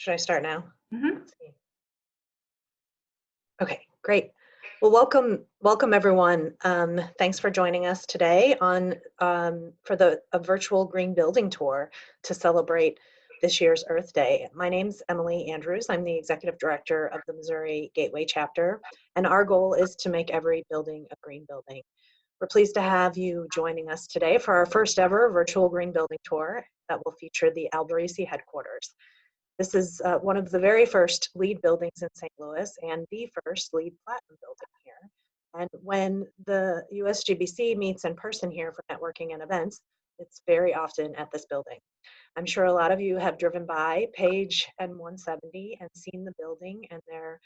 Should I start now? Mm-hmm. Let's see. Okay, great. Well, welcome everyone. Thanks for joining us today on for a virtual green building tour to celebrate this year's Earth Day. My name's Emily Andrews. I'm the executive director of the Missouri Gateway chapter, and our goal is to make every building a green building. We're pleased to have you joining us today for our first ever virtual green building tour that will feature the Alberici headquarters. This is one of the very first LEED buildings in St. Louis and the first LEED Platinum building here. And when the USGBC meets in person here for networking and events, it's very often at this building. I'm sure a lot of you have driven by Page and 170 and seen the building and their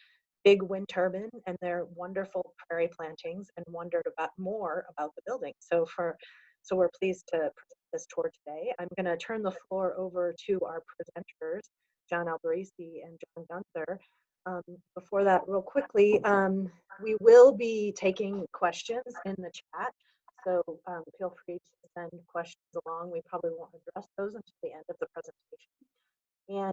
big wind turbine and their wonderful prairie plantings and wondered more about the building. So we're pleased to present this tour today. I'm going to turn the floor over to our presenters, John Alberici and John Gunther. Before that, real quickly, we will be taking questions in the chat, so feel free to send questions along. We probably won't address those until the end of the presentation. And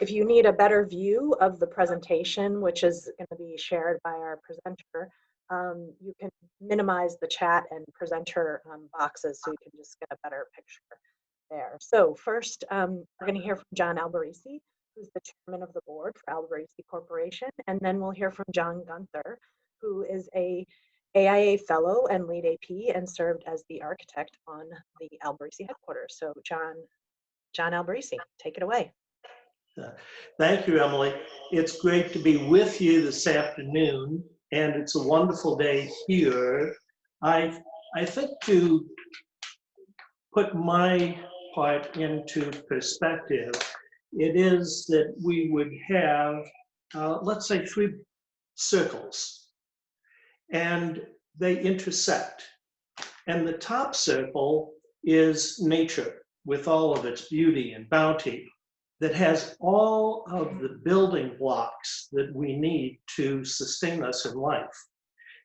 if you need a better view of the presentation, which is going to be shared by our presenter, you can minimize the chat and presenter boxes so you can just get a better picture there. So first, we're going to hear from John Alberici, who's the chairman of the board for Alberici Corporation, and then we'll hear from John Gunther, who is a AIA fellow and lead AP and served as the architect on the Alberici headquarters. So John Alberici, take it away. Thank you, Emily. It's great to be with you this afternoon, and it's a wonderful day here. I think to put my part into perspective, it is that we would have, let's say, 3 circles, and they intersect. And the top circle is nature with all of its beauty and bounty that has all of the building blocks that we need to sustain us in life.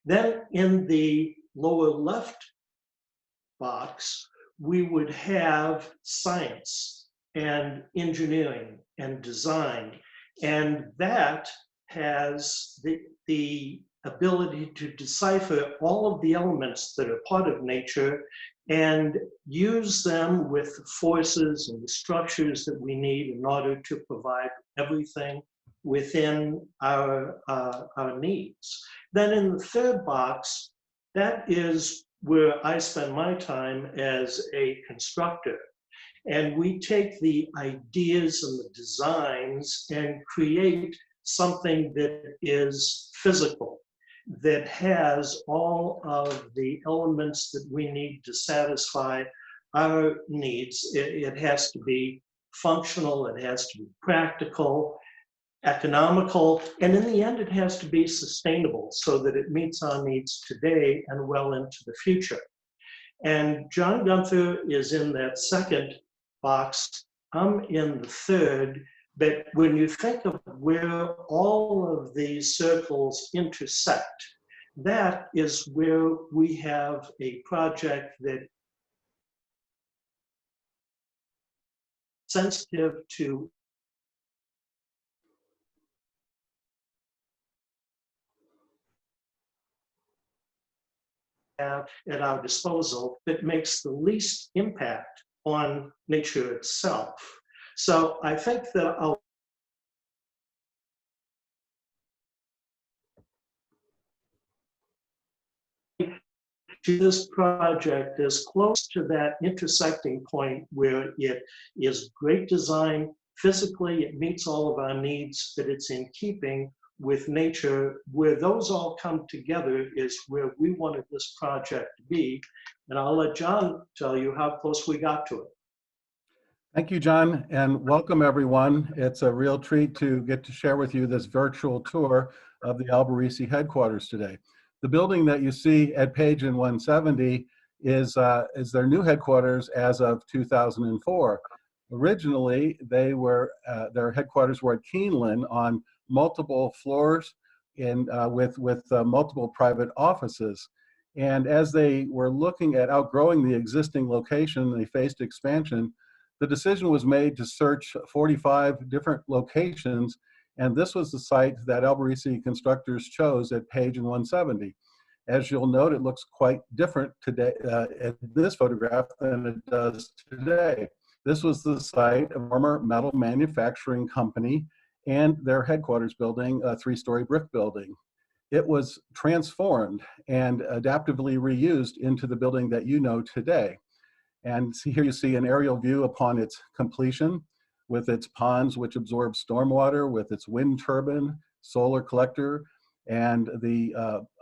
Then in the lower left box, we would have science and engineering and design, and that has the ability to decipher all of the elements that are part of nature and use them with the forces and the structures that we need in order to provide everything within our needs. Then in the third box, that is where I spend my time as a constructor. And we take the ideas and the designs and create something that is physical, that has all of the elements that we need to satisfy our needs. It has to be functional, it has to be practical, economical, and in the end, it has to be sustainable so that it meets our needs today and well into the future. And John Gunther is in that second box. I'm in the third. But when you think of where all of these circles intersect, that is where we have a project that is sensitive to have at our disposal that makes the least impact on nature itself. So I think that I'll to this project as close to that intersecting point where it is great design, physically it meets all of our needs, but it's in keeping with nature. Where those all come together is where we wanted this project to be. And I'll let John tell you how close we got to it. Thank you, John, and welcome everyone. It's a real treat to get to share with you this virtual tour of the Alberici headquarters today. The building that you see at Page and 170 is their new headquarters as of 2004. Originally, their headquarters were at Keeneland on multiple floors and with multiple private offices. And as they were looking at outgrowing the existing location, they faced expansion. The decision was made to search 45 different locations, and this was the site that Alberici constructors chose at page 170. As you'll note, it looks quite different today in this photograph than it does today. This was the site of a former metal manufacturing company and their headquarters building, a 3-story brick building. It was transformed and adaptively reused into the building that you know today. And here you see an aerial view upon its completion with its ponds which absorb stormwater, with its wind turbine, solar collector, and the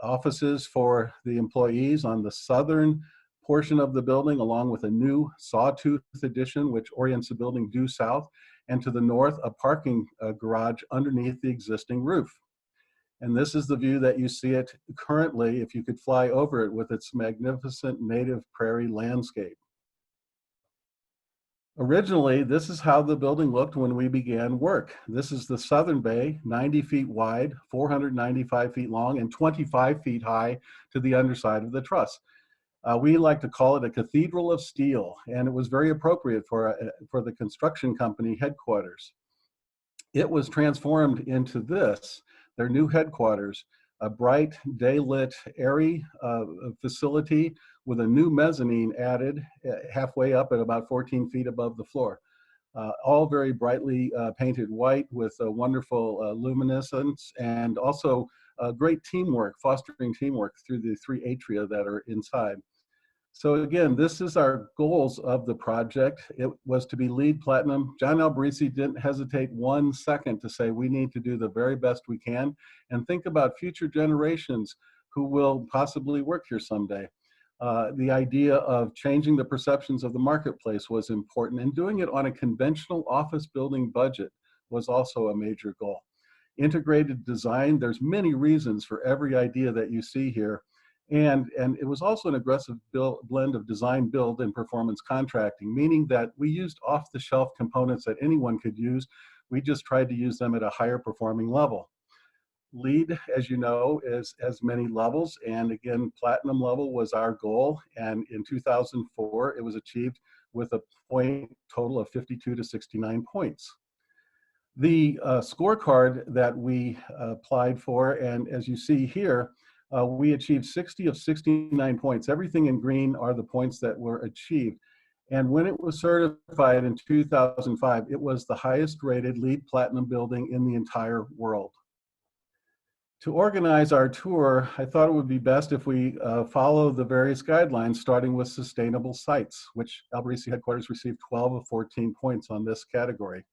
offices for the employees on the southern portion of the building, along with a new sawtooth addition which orients the building due south, and to the north, a parking garage underneath the existing roof. And this is the view that you see it currently if you could fly over it with its magnificent native prairie landscape. Originally, this is how the building looked when we began work. This is the southern bay, 90 feet wide, 495 feet long, and 25 feet high to the underside of the truss. We like to call it a cathedral of steel, and it was very appropriate for the construction company headquarters. It was transformed into this, their new headquarters, a bright, day-lit, airy facility with a new mezzanine added halfway up at about 14 feet above the floor. All very brightly painted white with a wonderful luminescence, and also great teamwork, fostering teamwork through the 3 atria that are inside. So again, this is our goals of the project. It was to be LEED Platinum. John Alberici didn't hesitate 1 second to say we need to do the very best we can and think about future generations who will possibly work here someday. The idea of changing the perceptions of the marketplace was important, and doing it on a conventional office building budget was also a major goal. Integrated design, there's many reasons for every idea that you see here. And it was also an aggressive blend of design, build, and performance contracting, meaning that we used off-the-shelf components that anyone could use. We just tried to use them at a higher performing level. LEED, as you know, has many levels, and again, platinum level was our goal, and in 2004, it was achieved with a point total of 52 to 69 points. The scorecard that we applied for, and as you see here, we achieved 60 of 69 points. Everything in green are the points that were achieved. And when it was certified in 2005, it was the highest rated LEED Platinum building in the entire world. To organize our tour, I thought it would be best if we follow the various guidelines, starting with sustainable sites, which Alberici headquarters received 12 of 14 points on this category.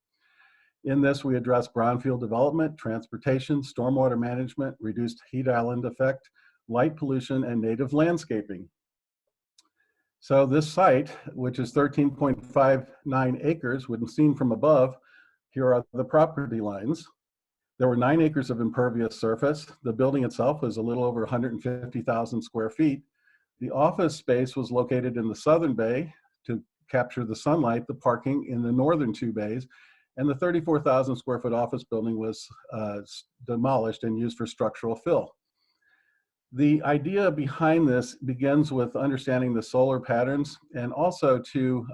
In this, we address brownfield development, transportation, stormwater management, reduced heat island effect, light pollution, and native landscaping. So this site, which is 13.59 acres, when seen from above, here are the property lines. There were 9 acres of impervious surface. The building itself was a little over 150,000 square feet. The office space was located in the southern bay to capture the sunlight, the parking in the northern 2 bays, and the 34,000 square foot office building was demolished and used for structural fill. The idea behind this begins with understanding the solar patterns, and also to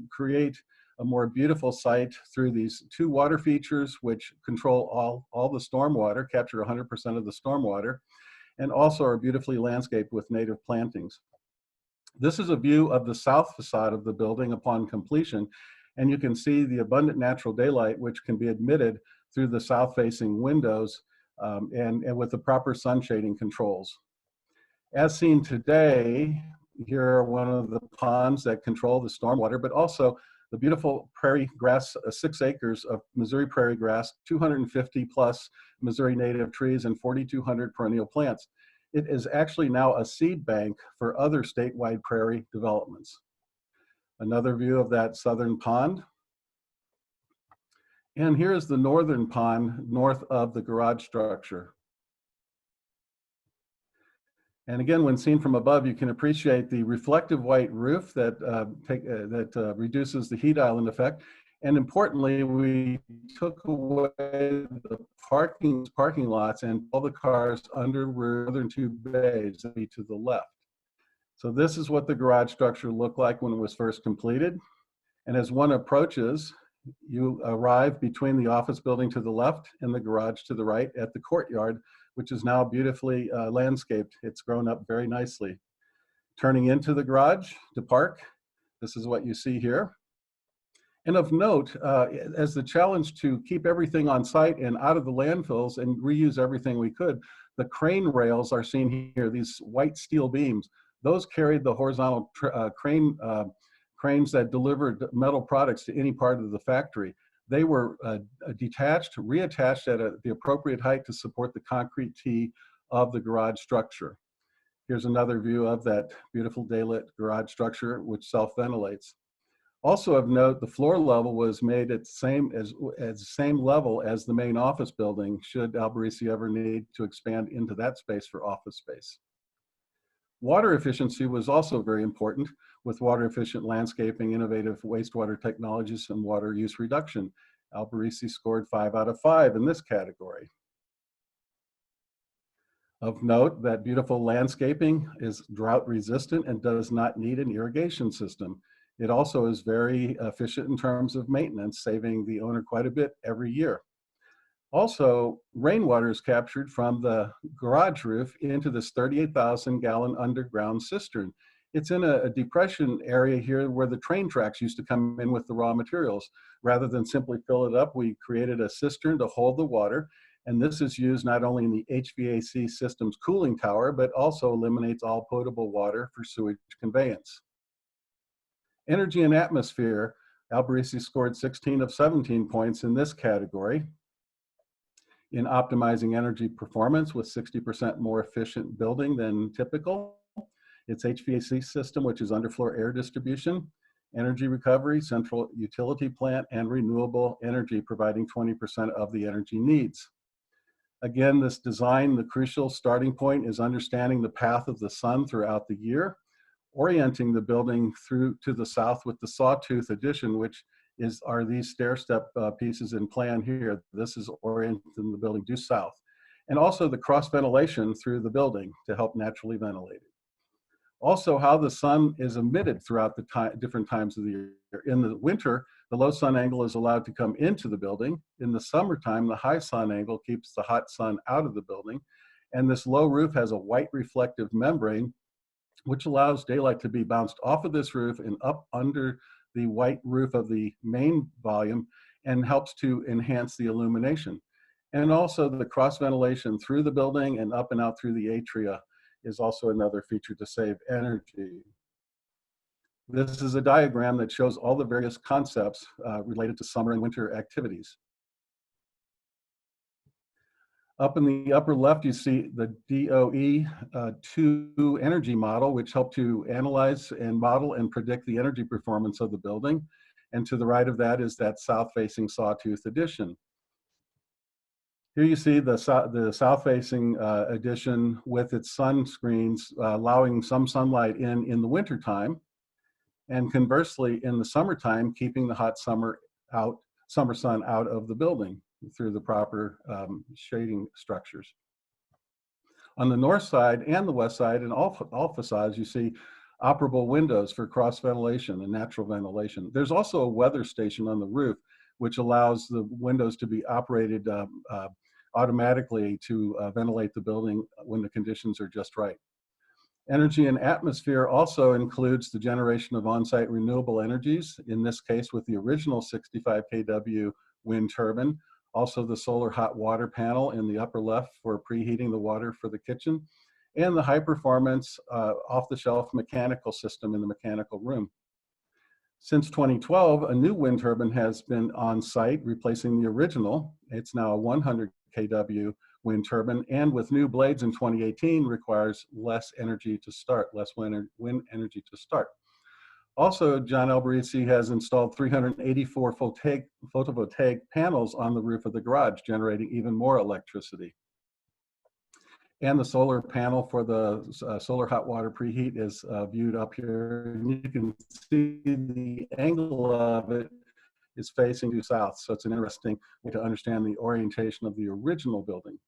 create a more beautiful site through these 2 water features which control all the stormwater, capture 100% of the stormwater, and also are beautifully landscaped with native plantings. This is a view of the south facade of the building upon completion, and you can see the abundant natural daylight which can be admitted through the south-facing windows and with the proper sun shading controls. As seen today, here are one of the ponds that control the stormwater, but also the beautiful prairie grass, 6 acres of Missouri prairie grass, 250 plus Missouri native trees, and 4,200 perennial plants. It is actually now a seed bank for other statewide prairie developments. Another view of that southern pond. And here's the northern pond north of the garage structure. And again, when seen from above, you can appreciate the reflective white roof that, reduces the heat island effect. And importantly, we took away the parking lots and all the cars under northern 2 bays to the left. So this is what the garage structure looked like when it was first completed. And as one approaches, you arrive between the office building to the left and the garage to the right at the courtyard, which is now beautifully landscaped. It's grown up very nicely. Turning into the garage to park, this is what you see here. And of note, as the challenge to keep everything on site and out of the landfills and reuse everything we could, the crane rails are seen here, these white steel beams. Those carried the horizontal cranes that delivered metal products to any part of the factory. They were detached, reattached at the appropriate height to support the concrete T of the garage structure. Here's another view of that beautiful daylit garage structure, which self-ventilates. Also of note, the floor level was made at the same level as the main office building, should Alberici ever need to expand into that space for office space. Water efficiency was also very important, with water efficient landscaping, innovative wastewater technologies, and water use reduction. Alberici scored 5 out of 5 in this category. Of note, that beautiful landscaping is drought resistant and does not need an irrigation system. It also is very efficient in terms of maintenance, saving the owner quite a bit every year. Also, rainwater is captured from the garage roof into this 38,000-gallon underground cistern. It's in a depression area here where the train tracks used to come in with the raw materials. Rather than simply fill it up, we created a cistern to hold the water. And this is used not only in the HVAC system's cooling tower, but also eliminates all potable water for sewage conveyance. Energy and atmosphere, Alberici scored 16 of 17 points in this category. In optimizing energy performance with 60% more efficient building than typical. Its HVAC system, which is underfloor air distribution, energy recovery, central utility plant, and renewable energy, providing 20% of the energy needs. Again, this design, the crucial starting point is understanding the path of the sun throughout the year, orienting the building through to the south with the sawtooth addition, which are these stair-step pieces in plan here. This is orienting the building due south. And also the cross ventilation through the building to help naturally ventilate it. Also, how the sun is emitted throughout the different times of the year. In the winter, the low sun angle is allowed to come into the building. In the summertime, the high sun angle keeps the hot sun out of the building. And this low roof has a white reflective membrane, which allows daylight to be bounced off of this roof and up under the white roof of the main volume and helps to enhance the illumination. And also the cross ventilation through the building and up and out through the atria is also another feature to save energy. This is a diagram that shows all the various concepts related to summer and winter activities. Up in the upper left, you see the DOE2 energy model, which helped to analyze and model and predict the energy performance of the building. And to the right of that is that south-facing sawtooth addition. Here you see the south-facing addition with its sun screens, allowing some sunlight in the wintertime, and conversely, in the summertime, keeping the hot summer sun out of the building through the proper shading structures. On the north side and the west side and all facades, you see operable windows for cross ventilation and natural ventilation. There's also a weather station on the roof, which allows the windows to be operated automatically to ventilate the building when the conditions are just right. Energy and atmosphere also includes the generation of on-site renewable energies, in this case with the original 65 kW wind turbine, also the solar hot water panel in the upper left for preheating the water for the kitchen, and the high performance off-the-shelf mechanical system in the mechanical room. Since 2012, a new wind turbine has been on site, replacing the original. It's now a 100 kW wind turbine, and with new blades in 2018 requires less energy to start, less wind energy to start. Also, John Alberici has installed 384 photovoltaic panels on the roof of the garage, generating even more electricity. And the solar panel for the solar hot water preheat is viewed up here. And you can see the angle of it is facing due south. So it's an interesting way to understand the orientation of the original building.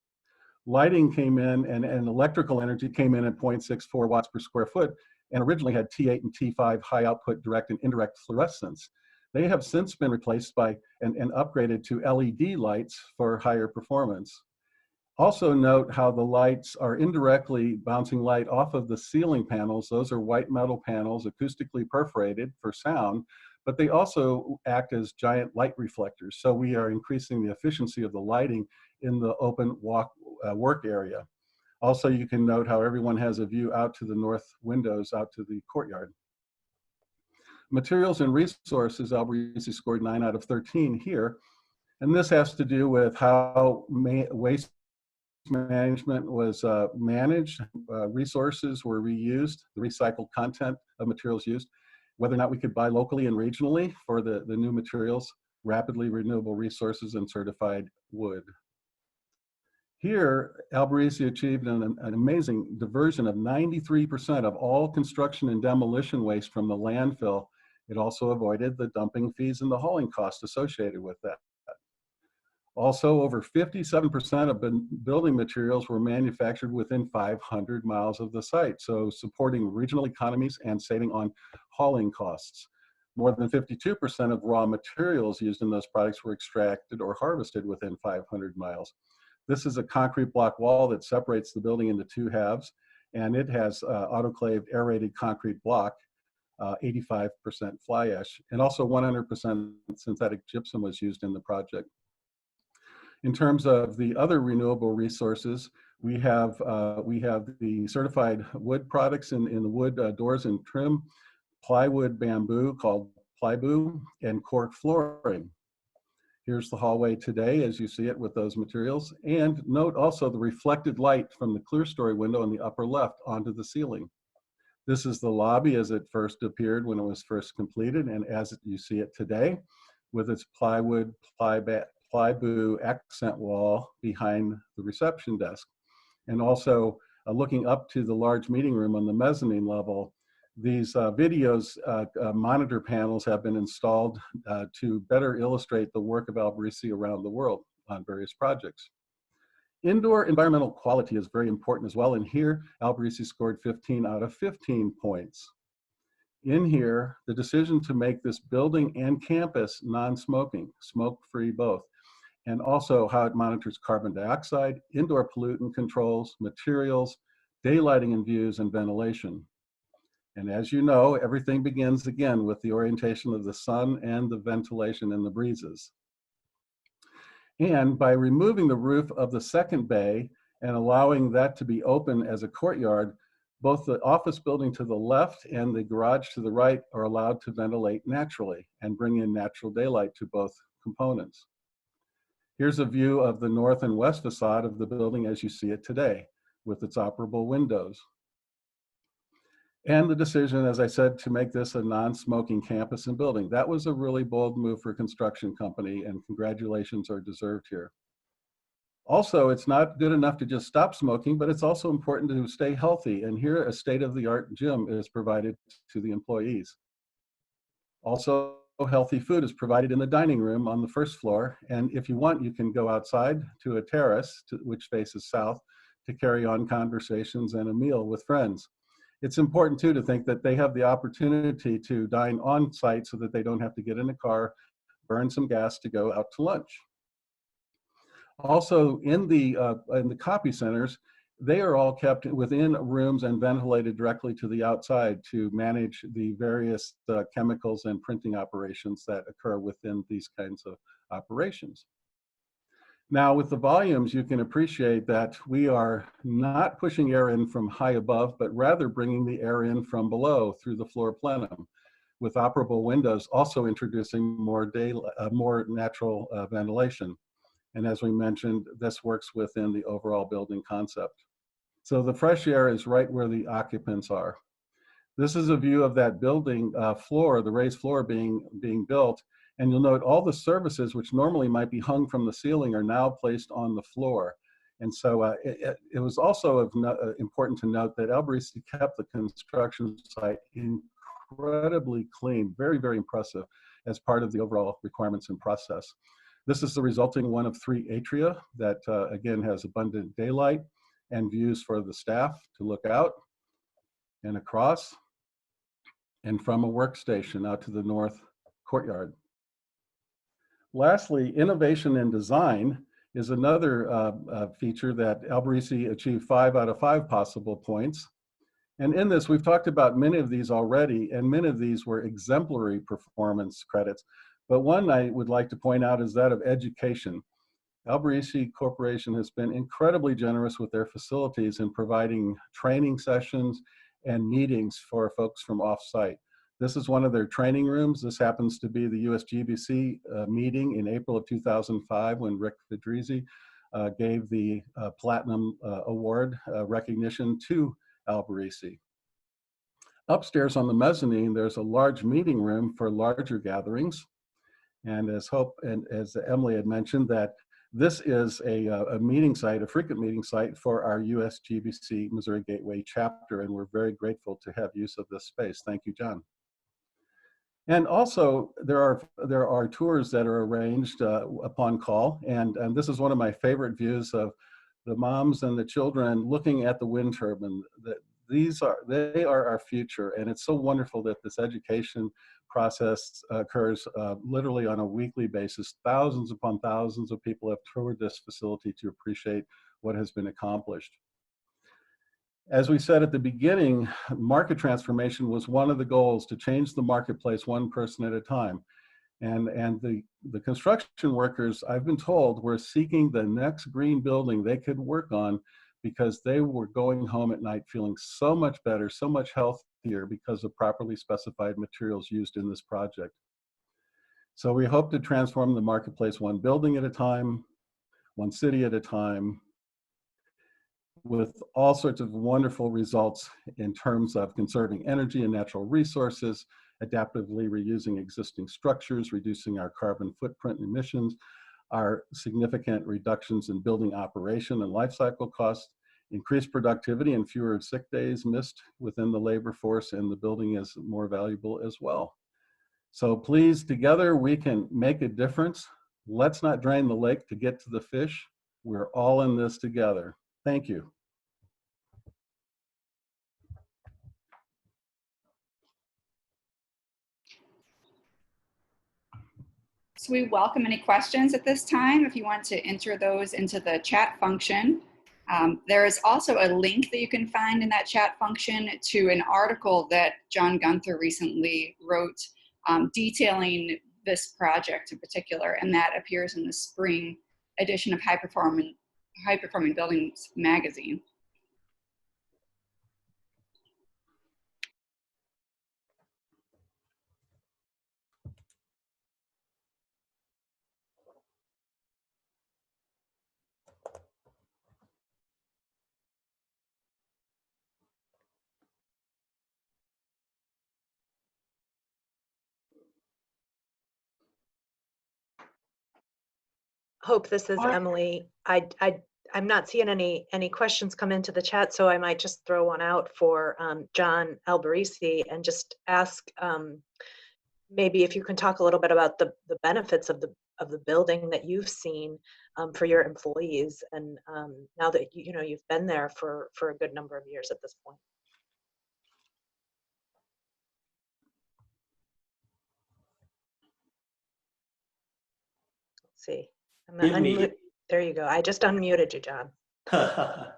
Lighting came in and electrical energy came in at 0.64 watts per square foot, and originally had T8 and T5 high output direct and indirect fluorescence. They have since been replaced by and upgraded to LED lights for higher performance. Also note how the lights are indirectly bouncing light off of the ceiling panels. Those are white metal panels, acoustically perforated for sound, but they also act as giant light reflectors. So we are increasing the efficiency of the lighting in the open work area. Also, you can note how everyone has a view out to the north windows, out to the courtyard. Materials and resources, Alberici scored 9 out of 13 here. And this has to do with how waste management was managed, resources were reused, the recycled content of materials used, whether or not we could buy locally and regionally for the new materials, rapidly renewable resources, and certified wood. Here, Alberici achieved an amazing diversion of 93% of all construction and demolition waste from the landfill. It also avoided the dumping fees and the hauling costs associated with that. Also, over 57% of building materials were manufactured within 500 miles of the site, so supporting regional economies and saving on hauling costs. More than 52% of raw materials used in those products were extracted or harvested within 500 miles. This is a concrete block wall that separates the building into two halves, and it has autoclaved aerated concrete block, 85% fly ash, and also 100% synthetic gypsum was used in the project. In terms of the other renewable resources, we have the certified wood products in the wood doors and trim, plywood bamboo called plyboo, and cork flooring. Here's the hallway today as you see it with those materials. And note also the reflected light from the clear story window in the upper left onto the ceiling. This is the lobby as it first appeared when it was first completed, and as you see it today with its plywood, plyboo accent wall behind the reception desk. And also looking up to the large meeting room on the mezzanine level, these monitor panels have been installed to better illustrate the work of Alberici around the world on various projects. Indoor environmental quality is very important as well, and here Alberici scored 15 out of 15 points. In here, the decision to make this building and campus non-smoking, smoke-free both, and also how it monitors carbon dioxide, indoor pollutant controls, materials, daylighting and views, and ventilation. And as you know, everything begins again with the orientation of the sun and the ventilation and the breezes. And by removing the roof of the second bay and allowing that to be open as a courtyard, both the office building to the left and the garage to the right are allowed to ventilate naturally and bring in natural daylight to both components. Here's a view of the north and west facade of the building as you see it today with its operable windows. And the decision, as I said, to make this a non-smoking campus and building. That was a really bold move for a construction company, and congratulations are deserved here. Also, it's not good enough to just stop smoking, but it's also important to stay healthy. And here, a state-of-the-art gym is provided to the employees. Also, healthy food is provided in the dining room on the first floor. And if you want, you can go outside to a terrace, which faces south, to carry on conversations and a meal with friends. It's important too to think that they have the opportunity to dine on site so that they don't have to get in a car, burn some gas to go out to lunch. Also in the copy centers, they are all kept within rooms and ventilated directly to the outside to manage the various chemicals and printing operations that occur within these kinds of operations. Now, with the volumes, you can appreciate that we are not pushing air in from high above, but rather bringing the air in from below through the floor plenum, with operable windows also introducing more natural ventilation. And as we mentioned, this works within the overall building concept. So the fresh air is right where the occupants are. This is a view of that building floor, the raised floor being built. And you'll note all the services which normally might be hung from the ceiling are now placed on the floor. And so it was also important to note that Alberici kept the construction site incredibly clean, very, very impressive as part of the overall requirements and process. This is the resulting one of 3 atria that again has abundant daylight and views for the staff to look out and across and from a workstation out to the north courtyard. Lastly, innovation in design is another feature that Alberici achieved 5 out of 5 possible points. And in this, we've talked about many of these already, and many of these were exemplary performance credits. But one I would like to point out is that of education. Alberici Corporation has been incredibly generous with their facilities in providing training sessions and meetings for folks from off-site. This is one of their training rooms. This happens to be the USGBC meeting in April of 2005 when Rick Fedrizzi gave the Platinum Award recognition to Alberici. Upstairs on the mezzanine, there's a large meeting room for larger gatherings. And as Emily had mentioned, that this is a meeting site, a frequent meeting site for our USGBC Missouri Gateway chapter, and we're very grateful to have use of this space. Thank you, John. And also, there are tours that are arranged upon call, and this is one of my favorite views of the moms and the children looking at the wind turbine. They are our future, and it's so wonderful that this education process occurs literally on a weekly basis. Thousands upon thousands of people have toured this facility to appreciate what has been accomplished. As we said at the beginning, market transformation was one of the goals, to change the marketplace one person at a time. And the construction workers, I've been told, were seeking the next green building they could work on because they were going home at night feeling so much better, so much healthier because of properly specified materials used in this project. So we hope to transform the marketplace one building at a time, one city at a time, with all sorts of wonderful results in terms of conserving energy and natural resources, adaptively reusing existing structures, reducing our carbon footprint emissions, our significant reductions in building operation and life cycle costs, increased productivity and fewer sick days missed within the labor force, and the building is more valuable as well. So please, together we can make a difference. Let's not drain the lake to get to the fish. We're all in this together. Thank you. So we welcome any questions at this time if you want to enter those into the chat function. There is also a link that you can find in that chat function to an article that John Gunther recently wrote detailing this project in particular, and that appears in the spring edition of High Performing Buildings magazine. Hope, this is Emily. I'm not seeing any questions come into the chat, so I might just throw one out for John Alberici and just ask maybe if you can talk a little bit about the benefits of the building that you've seen for your employees, and now that you've been there for a good number of years at this point. Let's see. There you go. I just unmuted you, John.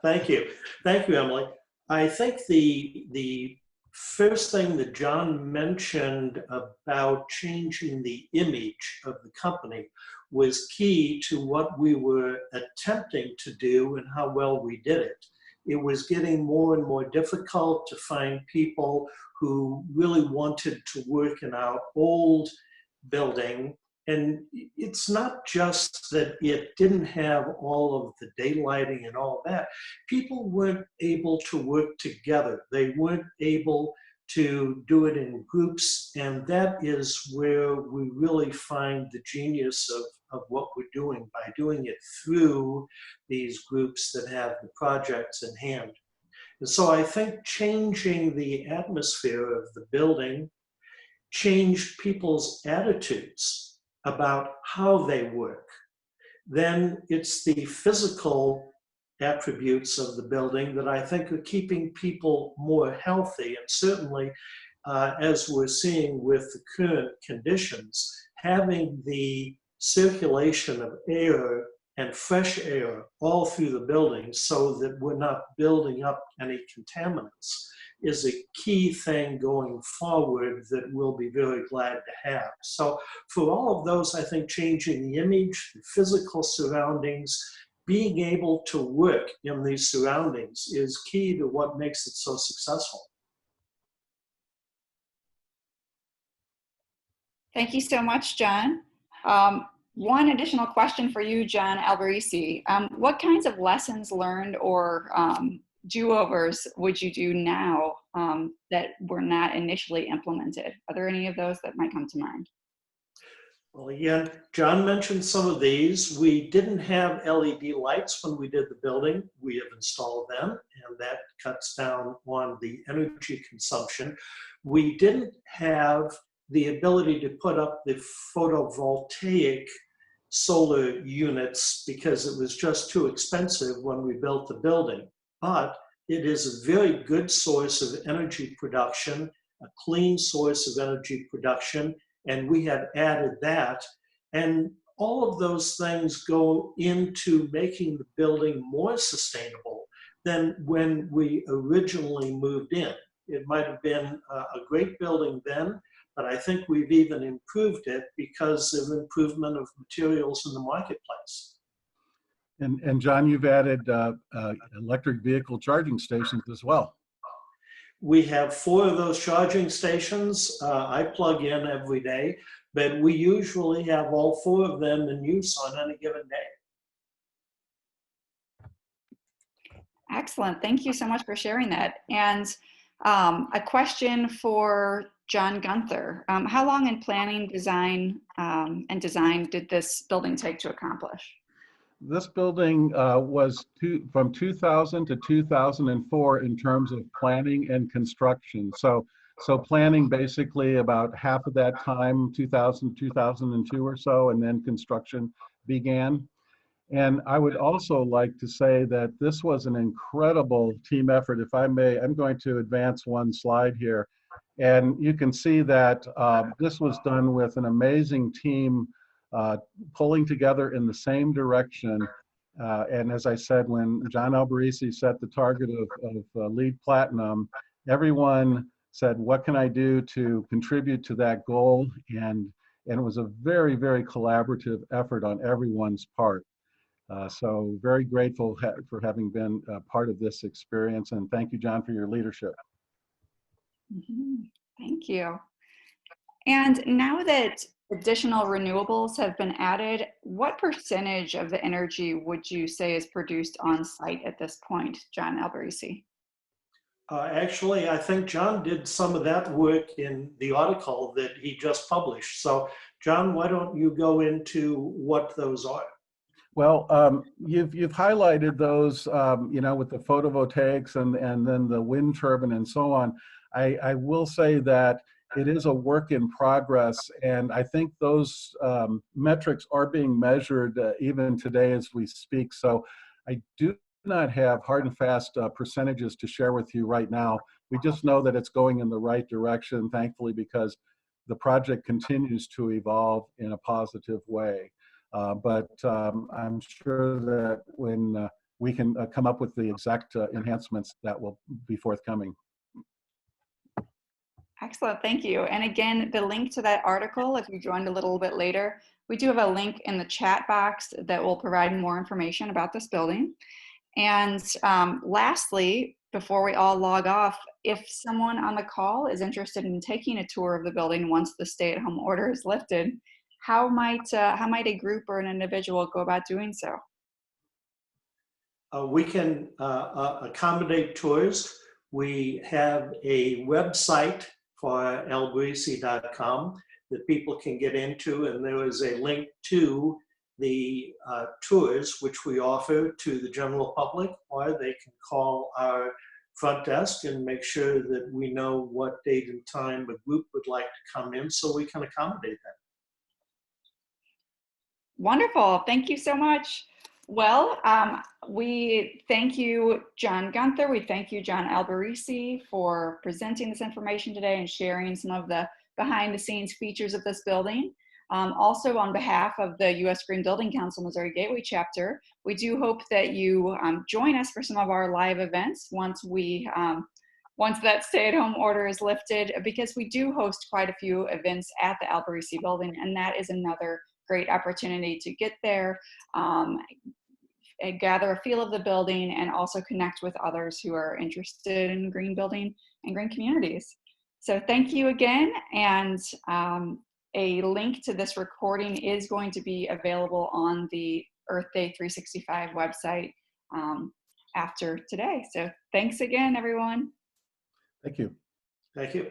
Thank you. Thank you, Emily. I think the first thing that John mentioned about changing the image of the company was key to what we were attempting to do and how well we did it. It was getting more and more difficult to find people who really wanted to work in our old building. And it's not just that it didn't have all of the daylighting and all that. People weren't able to work together. They weren't able to do it in groups. And that is where we really find the genius of what we're doing, by doing it through these groups that have the projects in hand. And so I think changing the atmosphere of the building changed people's attitudes about how they work. Then it's the physical attributes of the building that I think are keeping people more healthy. And certainly, as we're seeing with the current conditions, having the circulation of air and fresh air all through the building so that we're not building up any contaminants is a key thing going forward that we'll be very glad to have. So for all of those, I think changing the image, the physical surroundings, being able to work in these surroundings is key to what makes it so successful. Thank you so much, John. One additional question for you, John Alberici. What kinds of lessons learned or do-overs would you do now that were not initially implemented? Are there any of those that might come to mind? Well, again, John mentioned some of these. We didn't have LED lights when we did the building. We have installed them, and that cuts down on the energy consumption. We didn't have the ability to put up the photovoltaic solar units because it was just too expensive when we built the building. But it is a very good source of energy production, a clean source of energy production, and we have added that. And all of those things go into making the building more sustainable than when we originally moved in. It might have been a great building then, but I think we've even improved it because of improvement of materials in the marketplace. And John, you've added electric vehicle charging stations as well. We have 4 of those charging stations. I plug in every day, but we usually have all 4 of them in use on any given day. Excellent. Thank you so much for sharing that. And a question for John Gunther. How long in planning, design, and design did this building take to accomplish? This building was from 2000 to 2004 in terms of planning and construction. So planning basically about half of that time, 2000, 2002 or so, and then construction began. And I would also like to say that this was an incredible team effort. If I may, I'm going to advance one slide here. And you can see that this was done with an amazing team pulling together in the same direction. And as I said, when John Alberici set the target of LEED Platinum, everyone said, what can I do to contribute to that goal? And it was a very, very collaborative effort on everyone's part. So very grateful for having been part of this experience. And thank you, John, for your leadership. Thank you. And now that additional renewables have been added, what percentage of the energy would you say is produced on site at this point, John Alberici? Actually, I think John did some of that work in the article that he just published. So, John, why don't you go into what those are? Well, you've highlighted those, you know, with the photovoltaics and then the wind turbine and so on. I will say that it is a work in progress, and I think those metrics are being measured even today as we speak. So I do not have hard and fast percentages to share with you right now. We just know that it's going in the right direction, thankfully, because the project continues to evolve in a positive way. But I'm sure that when we can come up with the exact enhancements that will be forthcoming. Excellent, thank you. And again, the link to that article, if you joined a little bit later, we do have a link in the chat box that will provide more information about this building. And lastly, before we all log off, if someone on the call is interested in taking a tour of the building once the stay-at-home order is lifted, how might a group or an individual go about doing so? We can accommodate tours. We have a website for alberici.com that people can get into, and there is a link to the tours which we offer to the general public, or they can call our front desk and make sure that we know what date and time a group would like to come in so we can accommodate them. Wonderful, thank you so much. Well, we thank you, John Gunther. We thank you, John Alberici, for presenting this information today and sharing some of the behind the scenes features of this building. Also, on behalf of the U.S. Green Building Council Missouri Gateway Chapter, we do hope that you join us for some of our live events once that stay-at-home order is lifted, because we do host quite a few events at the Alberici building, and that is another great opportunity to get there, gather a feel of the building, and also connect with others who are interested in green building and green communities. So thank you again, and a link to this recording is going to be available on the Earth Day 365 website after today. So thanks again, everyone. Thank you. Thank you.